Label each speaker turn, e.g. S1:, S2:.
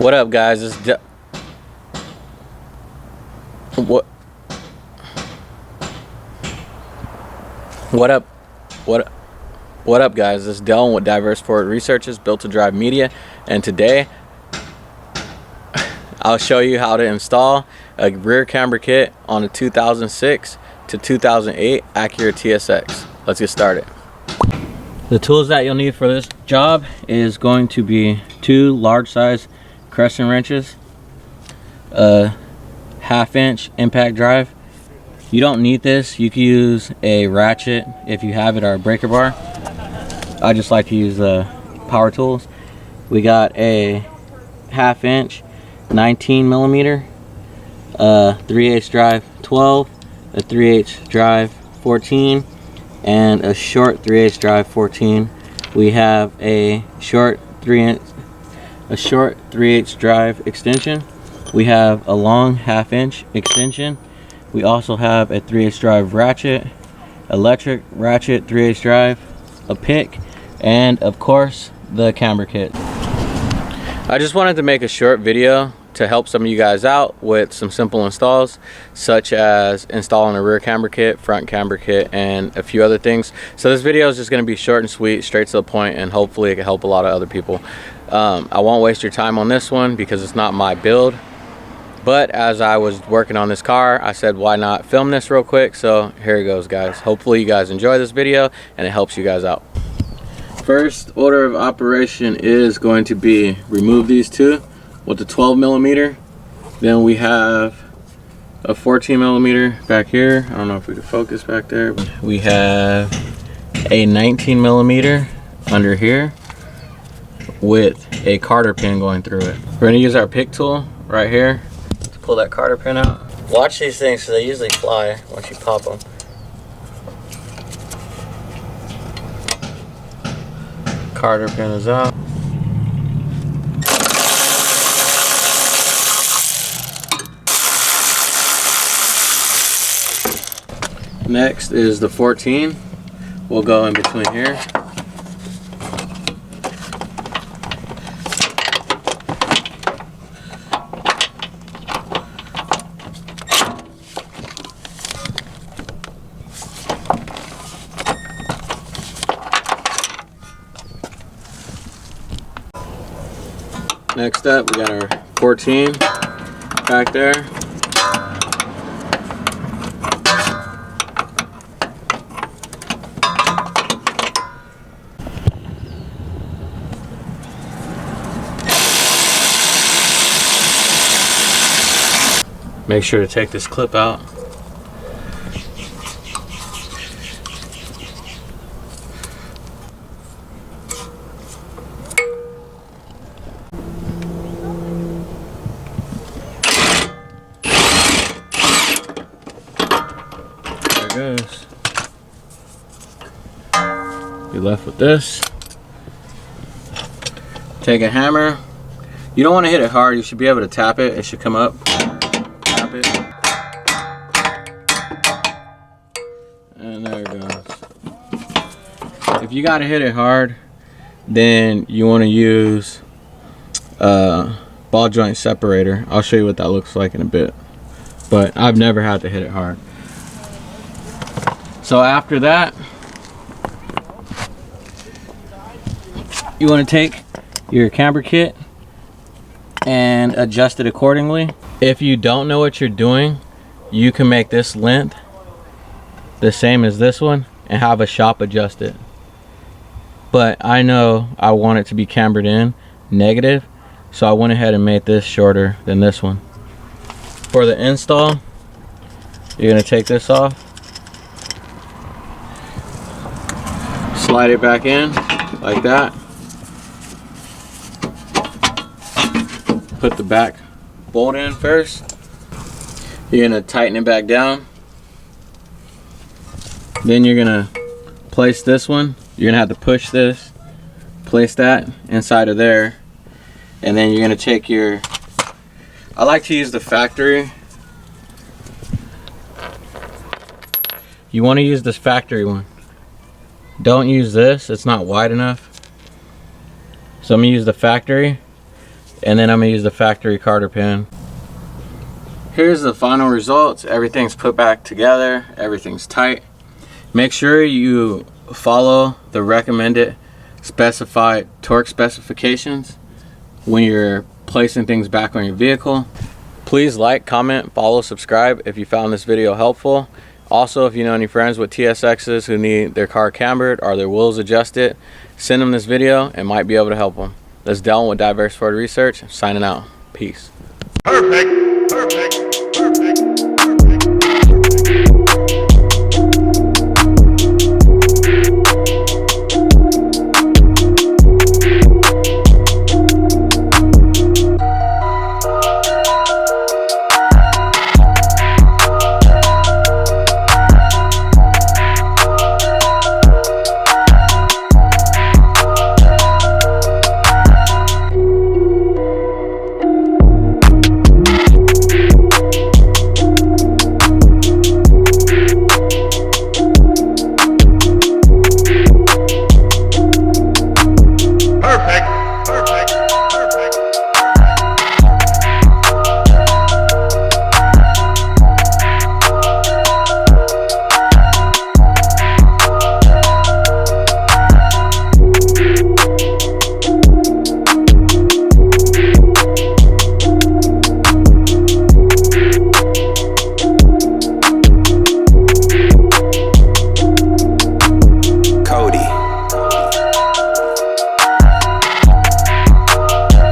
S1: What up, guys? What up? What up, guys? This is Dylan with Diverse Forward Researches, built to drive media, and today I'll show you how to install a rear camber kit on a 2006 to 2008 Acura TSX. Let's get started. The tools that you'll need for this job is going to be 2 large size crescent wrenches, a 1/2 inch impact drive. You don't need this. You can use a ratchet if you have it, or a breaker bar. I just like to use power tools. We got a 1/2 inch 19 millimeter, 3/8 drive 12, a 3/8 drive 14, and a short 3/8 drive 14. We have a short 3/8 drive extension. We have a long 1/2 inch extension. We also have a 3/8 drive ratchet, electric ratchet 3/8 drive, a pick, and of course the camber kit. I just wanted to make a short video to help some of you guys out with some simple installs, such as installing a rear camber kit, front camber kit, and a few other things. So this video is just going to be short and sweet, straight to the point, and hopefully it can help a lot of other people. I won't waste your time on this one because it's not my build, but as I was working on this car, I said why not film this real quick. So here it goes, guys. Hopefully you guys enjoy this video and it helps you guys out. First order of operation is going to be remove these two with the 12 millimeter. Then we have a 14 millimeter back here. I don't know if we can focus back there. We have a 19 millimeter under here with a Carter pin going through it. We're going to use our pick tool right here to pull that Carter pin out. Watch these things because they usually fly once you pop them. Carter pin is out. Next is the 14. We'll go in between here. Next up, we got our 14 back there. Make sure to take this clip out. There it goes. You're left with this. Take a hammer. You don't want to hit it hard. You should be able to tap it. It should come up. Tap it. And there it goes. If you got to hit it hard, then you want to use a ball joint separator. I'll show you what that looks like in a bit. But I've never had to hit it hard. So after that, you want to take your camber kit and adjust it accordingly. If you don't know what you're doing, you can make this length the same as this one and have a shop adjust it. But I know I want it to be cambered in negative, so I went ahead and made this shorter than this one. For the install, you're going to take this off, slide it back in like that, put the back bolt in first. You're going to tighten it back down. Then you're going to place this one. You're going to have to push this, place that inside of there, and then you're going to take your, I like to use the factory. You want to use this factory one. Don't use this, it's not wide enough. So I'm going to use the factory, And then I'm gonna use the factory carder pin. Here's the final results. Everything's put back together, everything's tight. Make sure you follow the recommended specified torque specifications when you're placing things back on your vehicle. Please like, comment, follow, subscribe if you found this video helpful. Also, if you know any friends with TSXs who need their car cambered or their wheels adjusted, send them this video and might be able to help them. This is Dylan with Diverse Ford Research, signing out. Peace.
S2: Perfect.